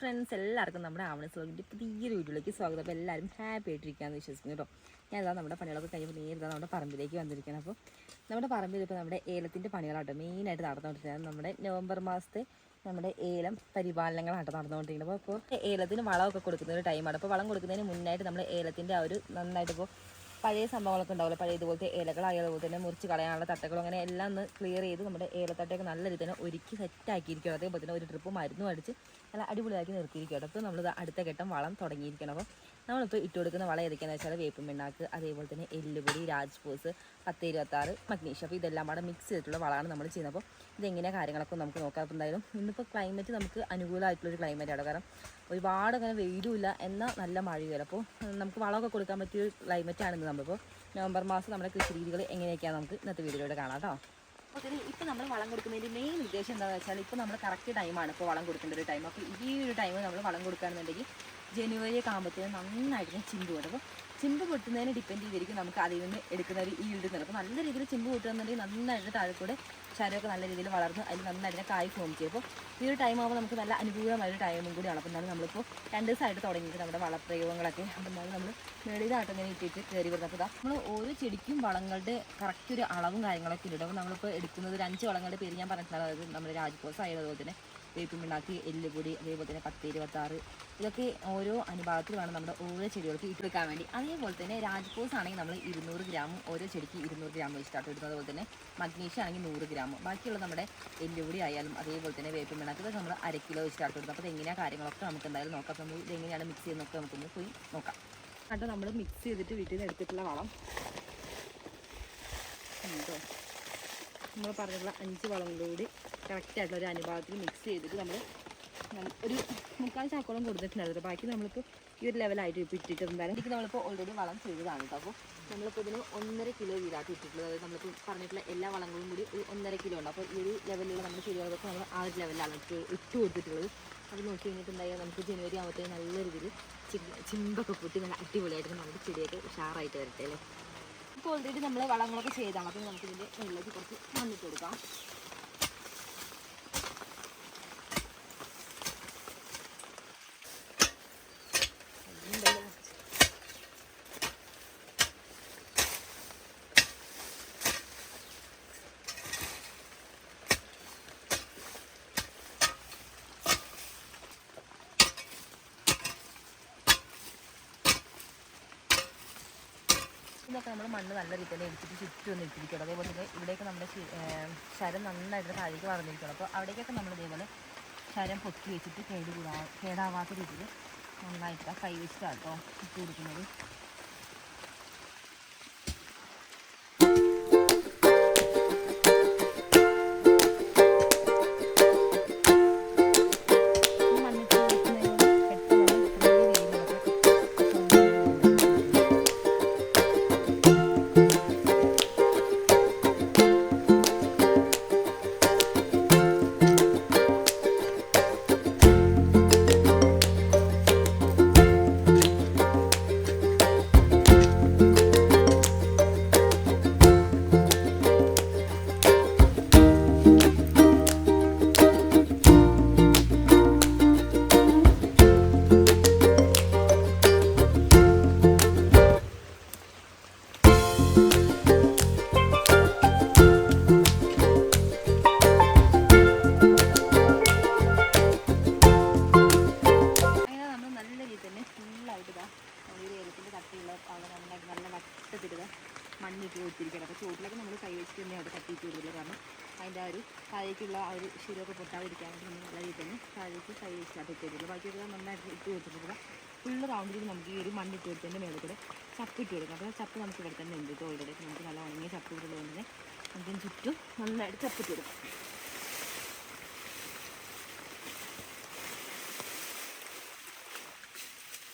Friends, എല്ലാവർക്കും നമ്മുടെ ആവണസ് വ്ളോഗിൻ്റെ പുതിയൊരു വീഡിയോയിലേക്ക് സ്വാഗതം. അപ്പോൾ എല്ലാവരും ഹാപ്പി ആയിട്ടിരിക്കുകയെന്ന് വിശ്വസിക്കുന്നു കേട്ടോ. ഞാനിതാ നമ്മുടെ പണികളൊക്കെ കഴിഞ്ഞപ്പോൾ നേരിട്ട് നമ്മുടെ പറമ്പിലേക്ക് വന്നിരിക്കുകയാണ്. അപ്പോൾ നമ്മുടെ പറമ്പിൽ ഇപ്പോൾ നമ്മുടെ ഏലത്തിൻ്റെ പണികളാട്ടോ മെയിനായിട്ട് നടന്നുകൊണ്ടിരിക്കുന്നത്. നമ്മുടെ നവംബർ മാസത്തെ നമ്മുടെ ഏലം പരിപാലനങ്ങളാട്ടോ നടന്നുകൊണ്ടിരിക്കുന്നത്. അപ്പോൾ ഏലത്തിന് വളമൊക്കെ കൊടുക്കുന്ന ഒരു ടൈമാണ്. അപ്പോൾ വളം കൊടുക്കുന്നതിന് മുന്നായിട്ട് നമ്മൾ ഏലത്തിൻ്റെ ആ ഒരു നന്നായിട്ട് ഇപ്പോൾ പഴയ സംഭവങ്ങളൊക്കെ ഉണ്ടാവില്ല, പഴയ ഇതുപോലത്തെ ഇലകളായാലും അതുപോലെ തന്നെ മുറിച്ച് കളയാനുള്ള തട്ടകളും അങ്ങനെ എല്ലാം ഒന്ന് ക്ലിയർ ചെയ്ത് നമ്മുടെ ഏലത്തട്ടയൊക്കെ നല്ല രീതിയിൽ തന്നെ ഒരുക്കി സെറ്റാക്കിയിരിക്കണം. അതേപോലെ തന്നെ ഒരു ട്രിപ്പ് മരുന്നും അടിച്ച് നല്ല അടിപൊളിയാക്കി നിർത്തിയിരിക്കണം. അപ്പോൾ നമ്മൾ അടുത്ത ഘട്ടം വളം തുടങ്ങിയിരിക്കണം. അപ്പോൾ നമ്മളിപ്പോൾ ഇട്ട് കൊടുക്കുന്ന വളം ഏതൊക്കെയാണെന്ന് വെച്ചാൽ വേപ്പിൻ പിണ്ണാക്ക്, അതേപോലെ തന്നെ എല്ലുപൊടി, രാജ്പൂസ്, 10-26 മഗ്നീഷ്യം. അപ്പോൾ ഇതെല്ലാം കൂടെ മിക്സ് ചെയ്തിട്ടുള്ള വളമാണ് നമ്മൾ ചെയ്യുന്നത്. അപ്പോൾ ഇതെങ്ങനെയാണ് കാര്യങ്ങളൊക്കെ നമുക്ക് നോക്കാം. അപ്പോൾ എന്തായാലും ഇന്നിപ്പോൾ ക്ലൈമറ്റ് നമുക്ക് അനുകൂലമായിട്ടുള്ളൊരു ക്ലൈമറ്റാണ്. കാരണം ഒരുപാട് അങ്ങനെ വെയിലുമില്ല, എന്നാൽ നല്ല മഴയുമില്ല. അപ്പോൾ നമുക്ക് വളമൊക്കെ കൊടുക്കാൻ പറ്റിയൊരു ക്ലൈമറ്റാണിന്ന്. നമ്മളിപ്പോൾ നവംബർ മാസം നമ്മുടെ കൃഷി രീതികൾ എങ്ങനെയൊക്കെയാണ് നമുക്ക് ഇന്നത്തെ വീഡിയോയിലൂടെ കാണാം കേട്ടോ. അപ്പോൾ ഇപ്പോൾ നമ്മൾ വളം കൊടുക്കുന്നതിൻ്റെ മെയിൻ ഉദ്ദേശം എന്താണെന്ന് വെച്ചാൽ ഇപ്പോൾ നമ്മൾ കറക്റ്റ് ടൈമാണ് ഇപ്പോൾ വളം കൊടുക്കേണ്ട ഒരു ടൈം. അപ്പോൾ ഈ ഒരു ടൈം നമ്മൾ വളം കൊടുക്കുകയാണെന്നുണ്ടെങ്കിൽ ജനുവരി ഒക്കെ ആകുമ്പോഴത്തേനും നന്നായിട്ട് ചിമ്പ് പൊട്ടും. അപ്പോൾ ചിമ്പ് പൊട്ടുന്നതിന് ഡിപ്പെൻഡ് ചെയ്തിരിക്കും നമുക്ക് അതിൽ നിന്ന് എടുക്കുന്ന ഒരു ഈൽഡ് എന്ന്. അപ്പോൾ നല്ല രീതിയിൽ ചിമ്പ് പൊട്ടുകയെന്നുണ്ടെങ്കിൽ നന്നായിട്ട് താഴെക്കൂടെ ശരമൊക്കെ നല്ല രീതിയിൽ വളർന്ന് അതിൽ നന്നായിട്ട് കായ് ഫോം ചെയ്യും. അപ്പോൾ ഈ ഒരു ടൈം ആകുമ്പോൾ നമുക്ക് നല്ല അനുകൂലമായൊരു ടൈമും കൂടിയാണ്. അപ്പോൾ എന്നാലും നമ്മളിപ്പോൾ 2 ദിവസമായിട്ട് തുടങ്ങിയിട്ട് നമ്മുടെ വളപ്രയോഗങ്ങളൊക്കെ. അപ്പോൾ എന്നാലും നമ്മൾ വെളിയിലായിട്ട് ഇങ്ങനെ ഇട്ടിട്ട് കയറി വരുന്നത്. അപ്പോൾ നമ്മൾ ഓരോ ചെടിക്കും വളങ്ങളുടെ കറക്റ്റ് ഒരു അളവും കാര്യങ്ങളൊക്കെ ഉണ്ട്. അപ്പോൾ നമ്മളിപ്പോൾ എടുക്കുന്നത് ഒരു 5 വളങ്ങളുടെ പേര് ഞാൻ പറഞ്ഞിട്ടുള്ളത്. അതായത് നമ്മുടെ രാജ്കോസ് ആയത്, അതുപോലെ തന്നെ വേപ്പിൻ പിണ്ണാക്ക്, എല്ലുപൊടി, അതേപോലെ തന്നെ 10-26 ഇതൊക്കെ ഓരോ അനുഭാഗത്തിൽ വേണം നമ്മുടെ ഓരോ ചെടികൾക്ക് ഇട്ടെടുക്കാൻ വേണ്ടി. അതേപോലെ തന്നെ രാജ്കോസ് ആണെങ്കിൽ നമ്മൾ 200 ഗ്രാമും ഓരോ ചെടിക്ക് 200 ഗ്രാം വെച്ചിട്ടാണ് ഇടുന്നത്. അതുപോലെ തന്നെ മഗ്നീഷ്യം ആണെങ്കിൽ 100 ഗ്രാമും. ബാക്കിയുള്ള നമ്മുടെ എല്ലുപൊടി ആയാലും അതേപോലെ തന്നെ വേപ്പിൻ പിണ്ണാക്ക് ഇതൊക്കെ നമ്മൾ 1 കിലോ വെച്ചിട്ടാണ് ഇടുന്നത്. അപ്പോൾ ഇതെങ്ങനെയാണ് കാര്യങ്ങളൊക്കെ നമുക്ക് എന്തായാലും നോക്കാം. നമ്മൾ ഇതെങ്ങനെയാണ് മിക്സ് ചെയ്യുന്നതൊക്കെ നമുക്കൊന്ന് പോയി നോക്കാം. എന്നിട്ട് നമ്മൾ മിക്സ് ചെയ്തിട്ട് വീട്ടിൽ നിന്ന് എടുത്തിട്ടുള്ള വളം കേട്ടോ, നമ്മൾ പറഞ്ഞിട്ടുള്ള 5 വളങ്ങളോട് കറക്റ്റായിട്ടുള്ള ഒരു അനുപാതത്തിൽ മിക്സ് ചെയ്തിട്ട് നമ്മൾ ഒരു 3/4 ചാക്കോളം കൊടുത്തിട്ടുണ്ടായിരുന്നു. ബാക്കി നമ്മളിപ്പോൾ ഈ ഒരു ലെവലായിട്ട് ഇപ്പോൾ ഇട്ടിട്ട് എന്തായാലും എനിക്ക് നമ്മളിപ്പോൾ ഓൾറെഡി വളം ചെയ്തതാണ് കേട്ടോ. അപ്പോൾ നമ്മളിപ്പോൾ ഇതിന് 1.5 കിലോ വീതായിട്ട് ഇട്ടിട്ടുള്ളത്. അതായത് നമ്മളിപ്പോൾ പറഞ്ഞിട്ടുള്ള എല്ലാ വളങ്ങളും കൂടി ഒരു 1.5 കിലോ ഉണ്ട്. അപ്പോൾ ഈ ഒരു ലെവലിലുള്ള നമ്മുടെ ചെടികളൊക്കെ നമ്മൾ ആ ഒരു ലെവലിലാണ് ഇട്ട് കൊടുത്തിട്ടുള്ളത്. അത് നോക്കി കഴിഞ്ഞിട്ടുണ്ടായാൽ നമുക്ക് ജനുവരി ആകുമ്പോഴത്തേക്ക് നല്ല രീതിയിൽ ചിമ്പൊക്കെ പൊട്ടി നല്ല അടിപൊളിയായിട്ട് നമ്മുടെ ചെടിയൊക്കെ ഉഷാറായിട്ട് വരട്ടെ അല്ലേ. ഇപ്പോൾ ഓൾറെഡി നമ്മൾ വളങ്ങളൊക്കെ ചെയ്താണ്. അപ്പോൾ നമുക്കിതിൻ്റെ വെള്ളത്തിൽ കുറച്ച് മണ്ണിട്ട് കൊടുക്കാം. ഇതൊക്കെ നമ്മൾ മണ്ണ് നല്ല രീതിയിൽ തന്നെ എടുത്തിട്ട് ചുറ്റും ഒന്ന് ഇട്ടിരിക്കണം. അതേപോലെ തന്നെ ഇവിടെയൊക്കെ നമ്മുടെ ശരം നന്നായിട്ട് താഴേക്ക് വളർന്നിരിക്കണം. അപ്പോൾ അവിടേക്കൊക്കെ നമ്മൾ ഇതേപോലെ ശരം പൊക്കി വെച്ചിട്ട് കേടാവാത്ത രീതിയിൽ നന്നായിട്ട് കൈ വെച്ചിട്ടാണ് കേട്ടോ ഇട്ട് കൊടുക്കുന്നത്. മണ്ണിട്ട് കൊടുത്തിരിക്കണം. അപ്പോൾ ചുവട്ടിലൊക്കെ നമ്മൾ കൈ വെച്ചിട്ട് തന്നെ അവിടെ തട്ടിയിട്ട് കൊടുക്കില്ല. കാരണം അതിൻ്റെ ആ ഒരു താഴേക്കുള്ള ആ ഒരു ശിരമൊക്കെ പൊട്ടാതിരിക്കാൻ വേണ്ടി നമ്മൾ നല്ല രീതിയിൽ തന്നെ താഴേക്ക് കൈ വെച്ചിട്ട് ഇട്ട് കൊടുക്കില്ല. ബാക്കിയൊക്കെ നന്നായിട്ട് ഇട്ട് കൊടുത്തിട്ടില്ല. ഫുള്ള് റൗണ്ടിൽ നമുക്ക് ഈ ഒരു മണ്ണിട്ട് കൊടുത്തതിൻ്റെ മേലെ കൂടെ ചപ്പ് ഇട്ട് കൊടുക്കാം. അപ്പോൾ ചപ്പ് നമുക്ക് ഇവിടെ തന്നെ ഉണ്ട് ഓൾറെഡി. നമുക്ക് നല്ല ഉണങ്ങിയ ചപ്പ് ഇട്ടുള്ളത് കൊണ്ട് തന്നെ നമുക്ക് ചുറ്റും നന്നായിട്ട് ചപ്പിട്ട് കൊടുക്കാം.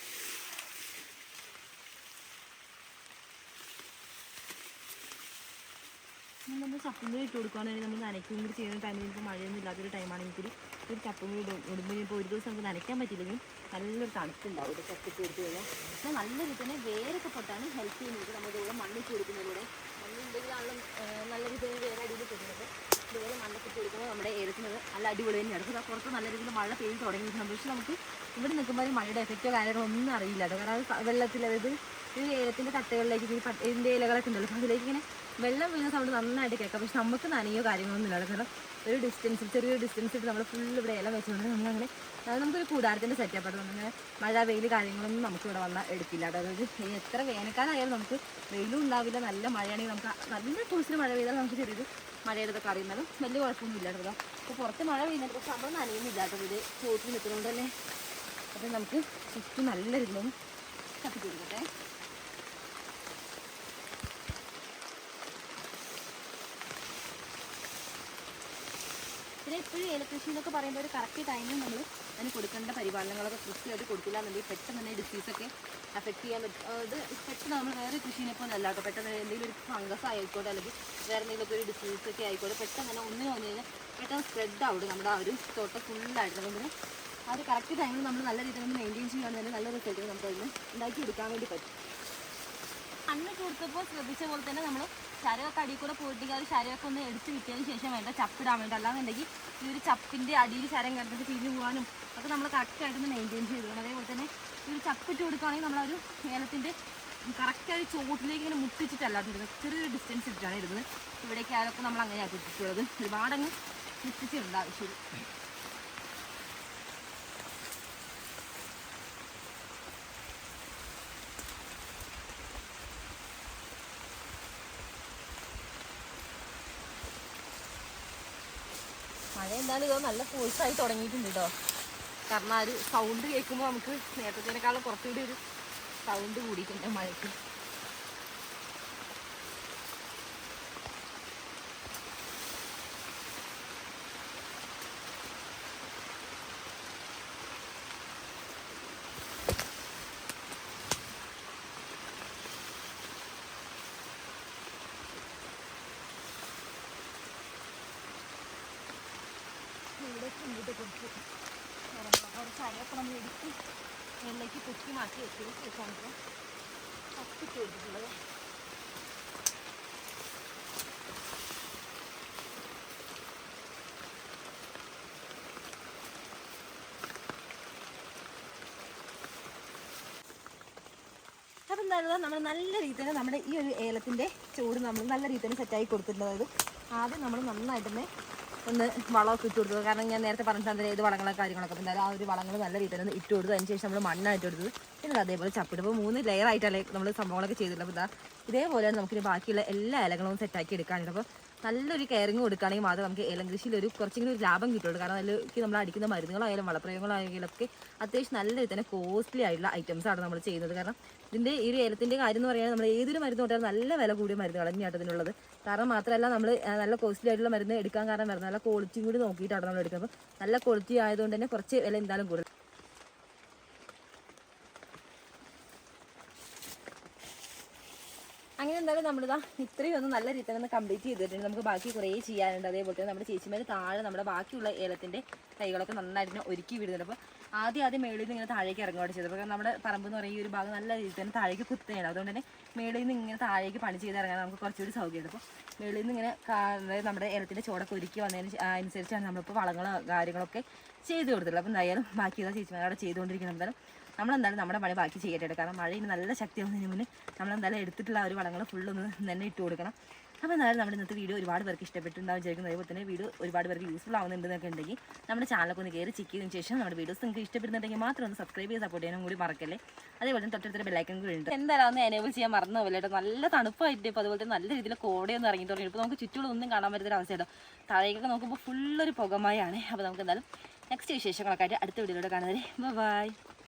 നമ്മൾ ചപ്പും കൂടി ഇട്ട് കൊടുക്കുകയാണെങ്കിൽ നമ്മൾ നനയ്ക്കും കൂടി ചെയ്യുന്ന ടൈമിൽ ഇപ്പോൾ മഴയൊന്നും ഇല്ലാത്തൊരു ടൈമാണെങ്കിൽ കൂടി ഒരു ചപ്പും കൂടി ഇടുമ്പോൾ ഇപ്പോൾ ഒരു ദിവസം നമുക്ക് നനയ്ക്കാൻ പറ്റില്ലെങ്കിലും നല്ലൊരു തണുപ്പുണ്ടാവും ഇത് ചപ്പിട്ട് കൊടുത്ത് കഴിഞ്ഞാൽ. എന്നാൽ നല്ല രീതിയിൽ തന്നെ വേരൊക്കെ പൊട്ടാണ് ഹെൽപ്പ് ചെയ്യുന്നത്. നമ്മളിതുപോലെ മണ്ണിട്ട് കൊടുക്കുന്നതിലൂടെ മണ്ണിൻ്റെതിലാണല്ലോ നല്ല രീതിയിൽ വേറെ അടിയിൽ കിട്ടുന്നത്. ഇതുപോലെ മണ്ണൊക്കെ കൊടുക്കുമ്പോൾ നമ്മുടെ ഏലത്തിന് നല്ല അടിപൊളി തന്നെയാണ്. അപ്പോൾ പുറത്ത് നല്ല രീതിയിൽ മഴ പെയ്ത് തുടങ്ങിയിട്ടുണ്ട്. പക്ഷെ നമുക്ക് ഇവിടെ നിൽക്കുമ്പോൾ മഴയുടെ എഫക്റ്റോ കാര്യങ്ങളോ ഒന്നും അറിയില്ല കേട്ടോ. കാരണം അത് വെള്ളത്തിൽ, അതായത് ഈ ഏലത്തിൻ്റെ തട്ടുകളിലേക്ക് ഇതിൻ്റെ ഇലകളൊക്കെ ഉണ്ടല്ലോ, അപ്പോൾ അതിലേക്ക് ഇങ്ങനെ വെള്ളം വീഴുന്ന സൗണ്ട് നന്നായിട്ട് കേൾക്കാം. പക്ഷെ നമുക്ക് നനയോ കാര്യങ്ങളൊന്നും ഇല്ല. കാരണം ഒരു ഡിസ്റ്റൻസ്, ചെറിയൊരു ഡിസ്റ്റൻസ് ഇട്ട് നമ്മൾ ഫുള്ള് ഇവിടെ ഇല വെച്ചുകൊണ്ട് നമ്മളങ്ങനെ നമുക്കൊരു കൂടാരത്തിൻ്റെ സെറ്റപ്പ് ആയിട്ട് അങ്ങനെ മഴ വെയിൽ കാര്യങ്ങളൊന്നും നമുക്ക് ഇവിടെ വന്നാൽ എടുക്കില്ല. അതായത് എത്ര വേനൽക്കാലമായാലും നമുക്ക് വെയിലും ഉണ്ടാവില്ല. നല്ല മഴയാണെങ്കിൽ നമുക്ക് നല്ല ടൂസിന് മഴ പെയ്താൽ നമുക്ക് ചെറിയൊരു മഴയുടെ ഇതൊക്കെ അറിയുന്നാലും വലിയ കുഴപ്പമൊന്നും ഇല്ല കേട്ടോ. അപ്പോൾ പുറത്ത് മഴ പെയ്യുന്നത് പക്ഷെ നമ്മൾ നനയുന്നില്ല കേട്ടോ. ഇത് ചോട്ടിൽ നിൽക്കുന്നതുകൊണ്ട് തന്നെ. അപ്പോൾ നമുക്ക് ചുറ്റും നല്ല രീതിയിലൊന്ന് കത്തിച്ച് കൊടുക്കട്ടെ. പിന്നെ എപ്പോഴും ഏലക്കൃഷി എന്നൊക്കെ പറയുമ്പോൾ ഒരു കറക്റ്റ് ടൈമിൽ നമ്മൾ അതിന് കൊടുക്കേണ്ട പരിപാലനങ്ങളൊക്കെ കൃത്യമായിട്ട് കൊടുക്കില്ല എന്നുണ്ടെങ്കിൽ പെട്ടെന്ന് തന്നെ ഡിസീസൊക്കെ അഫക്റ്റ് ചെയ്യാൻ പറ്റും. അത് പെട്ടെന്ന് നമ്മൾ വേറെ കൃഷിനെ പോലെ അല്ല കേട്ടോ. പെട്ടെന്ന് എന്തെങ്കിലും ഒരു ഫംഗസ് ആയിക്കോട്ടെ, അല്ലെങ്കിൽ വേറെ എന്തെങ്കിലുമൊക്കെ ഒരു ഡിസീസൊക്കെ ആയിക്കോട്ടെ, പെട്ടെന്ന് തന്നെ ഒന്നിനു വന്നു കഴിഞ്ഞാൽ പെട്ടെന്ന് സ്പ്രെഡ് ആവും നമ്മുടെ ആ ഒരു തോട്ടം ഫുള്ളായിട്ട്. അതുകൊണ്ട് ആ ഒരു കറക്റ്റ് ടൈമിൽ നമ്മൾ നല്ല രീതിയിൽ ഒന്ന് മെയിൻറ്റെയിൻ ചെയ്യുകയാണെങ്കിൽ നല്ല റിസൾട്ട് നമുക്ക് അതിന് ഉണ്ടാക്കിയെടുക്കാൻ വേണ്ടി പറ്റും. മണ്ണ് കൊടുത്തപ്പോൾ ശ്രദ്ധിച്ച പോലെ തന്നെ നമ്മൾ ശരമൊക്കെ അടിയിൽ കൂടെ പോയിട്ട് ആ ഒരു ശരമൊക്കെ ഒന്ന് എടുത്ത് വിട്ടതിന് ശേഷം വേണ്ട ചപ്പിടാൻ വേണ്ടി. അല്ലാന്നുണ്ടെങ്കിൽ ഈ ഒരു ചപ്പിൻ്റെ അടിയിൽ ശരം കിടന്നിട്ട് തിരിഞ്ഞു പോകാനും ഒക്കെ നമ്മൾ കറക്റ്റായിട്ടൊന്ന് മെയിൻറ്റെയിൻ ചെയ്തിരിക്കണം. അതേപോലെ തന്നെ ഈ ഒരു ചപ്പിട്ട് കൊടുക്കുകയാണെങ്കിൽ നമ്മളൊരു ഏലത്തിൻ്റെ കറക്റ്റ് ഒരു ചോട്ടിലേക്ക് ഇങ്ങനെ മുട്ടിച്ചിട്ടല്ലാതെ ഇടുന്നത്, ചെറിയൊരു ഡിസ്റ്റൻസ് ഇട്ടിട്ടാണ് ഇടുന്നത്. ഇവിടേക്ക് ആയാലൊക്കെ നമ്മൾ അങ്ങനെയാണ് ഇട്ടിട്ടുള്ളത്. ഒരുപാടങ്ങ് മുട്ടിച്ചിടേണ്ട ആവശ്യമില്ല. മഴ എന്തായാലും ഇതോ നല്ല ഫോഴ്സായി തുടങ്ങിയിട്ടുണ്ട് കേട്ടോ. കാരണം ആ ഒരു സൗണ്ട് കേൾക്കുമ്പോൾ നമുക്ക് നേരത്തേക്കാളും കുറച്ചുകൂടി ഒരു സൗണ്ട് കൂടിയിട്ടുണ്ട് മഴയ്ക്ക്. കുറച്ച് അരയൊക്കെ നമ്മൾ എടുത്ത് വെള്ളയ്ക്ക് പൊക്കി മാറ്റി വെച്ചതിന് ശേഷമാണ് ഇപ്പോൾ കത്തിച്ച് കൊടുത്തിട്ടുള്ളത്. അപ്പം എന്തായാലും നമ്മൾ നല്ല രീതിയിൽ തന്നെ നമ്മുടെ ഈ ഒരു ഏലത്തിൻ്റെ ചൂട് നമ്മൾ നല്ല രീതിയിൽ തന്നെ സെറ്റായി കൊടുത്തിട്ടുണ്ട്. അതായത് ആദ്യം നമ്മൾ നന്നായിട്ട് തന്നെ ഒന്ന് വളമൊക്കെ ഇട്ട് കൊടുത്തത്. കാരണം ഞാൻ നേരത്തെ പറഞ്ഞിട്ട് ഏത് വളങ്ങളൊക്കെ കാര്യങ്ങളൊക്കെ എന്തായാലും ആ ഒരു വളങ്ങൾ നല്ല രീതിയിൽ ഒന്ന് ഇട്ട് കൊടുത്തു. അതിന് ശേഷം നമ്മൾ മണ്ണായിട്ട് കൊടുത്തത്. പിന്നെ അതേപോലെ ചപ്പിട്ട് ഇപ്പോൾ 3 ലെയറായിട്ടല്ലേ നമ്മൾ സംഭവങ്ങളൊക്കെ ചെയ്തിട്ടുള്ളത്. അപ്പോൾ ഇതേപോലെ നമുക്കിനി ബാക്കിയുള്ള എല്ലാ ഇലകളും സെറ്റാക്കി എടുക്കാനുണ്ട്. അപ്പോൾ നല്ലൊരു കെയറിങ് കൊടുക്കുകയാണെങ്കിൽ മാത്രമേ നമുക്ക് ഏലം കൃഷിയിൽ കുറച്ചെങ്കിലും ഒരു ലാഭം കിട്ടുള്ളൂ. കാരണം അതിലേക്ക് നമ്മൾ അടിക്കുന്ന മരുന്നുകളായാലും വളപ്രയോഗങ്ങളായാലും ഒക്കെ അത്യാവശ്യം നല്ല രീതിയിൽ തന്നെ കോസ്റ്റ്ലി ആയിട്ടുള്ള ഐറ്റംസാണ് നമ്മൾ ചെയ്യുന്നത്. കാരണം ഇതിൻ്റെ ഈ ഒരു ഏലത്തിൻ്റെ കാര്യം എന്ന് പറയുന്നത് നമ്മൾ ഏതൊരു മരുന്ന് തൊട്ടാലും നല്ല വില കൂടിയ മരുന്നുകൾ തന്നെയാണ് ഇതിനുള്ളത്. കാരണം മാത്രമല്ല നമ്മൾ നല്ല കോസ്റ്റ്ലി ആയിട്ടുള്ള മരുന്ന് എടുക്കാൻ കാരണം വരുന്നത് നല്ല ക്വാളിറ്റിയും കൂടി നോക്കിയിട്ടാണ് നമ്മൾ എടുക്കുന്നത്. അപ്പോൾ നല്ല ക്വാളിറ്റി ആയതുകൊണ്ട് തന്നെ കുറച്ച് വില എന്തായാലും കൂടുതൽ. അങ്ങനെ എന്തായാലും നമ്മളിതാ ഇത്രയും ഒന്ന് നല്ല രീതിയിൽ ഒന്ന് കംപ്ലീറ്റ് ചെയ്തിട്ടുണ്ട്. നമുക്ക് ബാക്കി കുറേ ചെയ്യാനുണ്ട്. അതേപോലെ തന്നെ നമ്മുടെ ചേച്ചിമാർ താഴെ നമ്മുടെ ബാക്കിയുള്ള ഏലത്തിൻ്റെ തൈകളൊക്കെ നന്നായിട്ട് ഒരുക്കി വിടുന്നുണ്ട്. അപ്പോൾ ആദ്യം മേളിൽ നിന്ന് ഇങ്ങനെ താഴേക്ക് ഇറങ്ങുകയാണ് ചെയ്തത്. കാരണം നമ്മുടെ പറമ്പ് എന്ന് പറയുന്ന ഈ ഒരു ഭാഗം നല്ല രീതിയിൽ തന്നെ താഴേക്ക് കുത്തുകയാണ്. അതുകൊണ്ട് തന്നെ മേളിൽ നിന്ന് ഇങ്ങനെ താഴേക്ക് പണി ചെയ്ത് ഇറങ്ങാൻ നമുക്ക് കുറച്ചുകൂടി സൗകര്യമുണ്ട്. അപ്പോൾ മേളിൽ നിന്ന് ഇങ്ങനെ നമ്മുടെ ഏലത്തിൻ്റെ ചോടൊക്കെ ഒരുക്കി വന്നതിന് അനുസരിച്ചാണ് നമ്മളിപ്പോൾ വളങ്ങളോ കാര്യങ്ങളൊക്കെ ചെയ്ത് കൊടുത്തിട്ടുള്ളത്. അപ്പോൾ എന്തായാലും ബാക്കി ഇതാ ചേച്ചിമാരോടെ ചെയ്തുകൊണ്ടിരിക്കണം. എന്തായാലും നമ്മളെന്തായാലും നമ്മുടെ പണി ബാക്കി ചെയ്യട്ടെ. കാരണം മഴ ഇനി നല്ല ശക്തിയാവുന്നതിന് മുന്നേ നമ്മളെന്തായാലും എടുത്തിട്ടുള്ള ആ ഒരു വളങ്ങൾ ഫുള്ളൊന്ന് തന്നെ ഇട്ട് കൊടുക്കണം. അപ്പോൾ എന്തായാലും നമ്മുടെ ഇന്നത്തെ വീഡിയോ ഒരുപാട് പേർക്ക് ഇഷ്ടപ്പെട്ടിട്ടുണ്ടാവും വിചാരിക്കുന്നത്. അതേപോലെ തന്നെ വീഡിയോ ഒരുപാട് പേർക്ക് യൂസ്ഫുൾ ആവുന്നുണ്ടെന്നൊക്കെ ഉണ്ടെങ്കിൽ നമ്മുടെ ചാനലൊക്കെ ഒന്ന് കയറി ചെക്ക് ചെയ്തതിന് ശേഷം നമ്മുടെ വീഡിയോസ് നിങ്ങൾക്ക് ഇഷ്ടപ്പെടുന്നുണ്ടെങ്കിൽ മാത്രം ഒന്ന് സബ്സ്ക്രൈബ് ചെയ്ത് സപ്പോർട്ട് ചെയ്യാനും കൂടി മറക്കല്ലേ. അതേപോലെ തന്നെ തൊട്ടടുത്തൊരു ബെല്ലൈക്കൺ കൂടി ഉണ്ട്. എന്തായാലും ഒന്ന് എനേബിൾ ചെയ്യാൻ മറന്നു പോകില്ല കേട്ടോ. നല്ല തണുപ്പായിട്ട് ഇപ്പോൾ അതുപോലെ തന്നെ നല്ല രീതിയിൽ കോടയൊന്നും ഇറങ്ങി തുടങ്ങി. ഇപ്പോൾ നമുക്ക് ചുറ്റുകളൊന്നും കാണാൻ പറ്റുന്ന അവസ്ഥയാട്ടോ. താഴേക്കൊക്കെ നോക്കുമ്പോൾ ഫുള്ളൊരു പുകമയാണ്. അപ്പോൾ നമുക്ക് എന്തായാലും നെക്സ്റ്റ് വിശേഷങ്ങളൊക്കെ ആയിട്ട് അടുത്ത വീഡിയോയിലൂടെ കാണുന്നത്. ബൈ.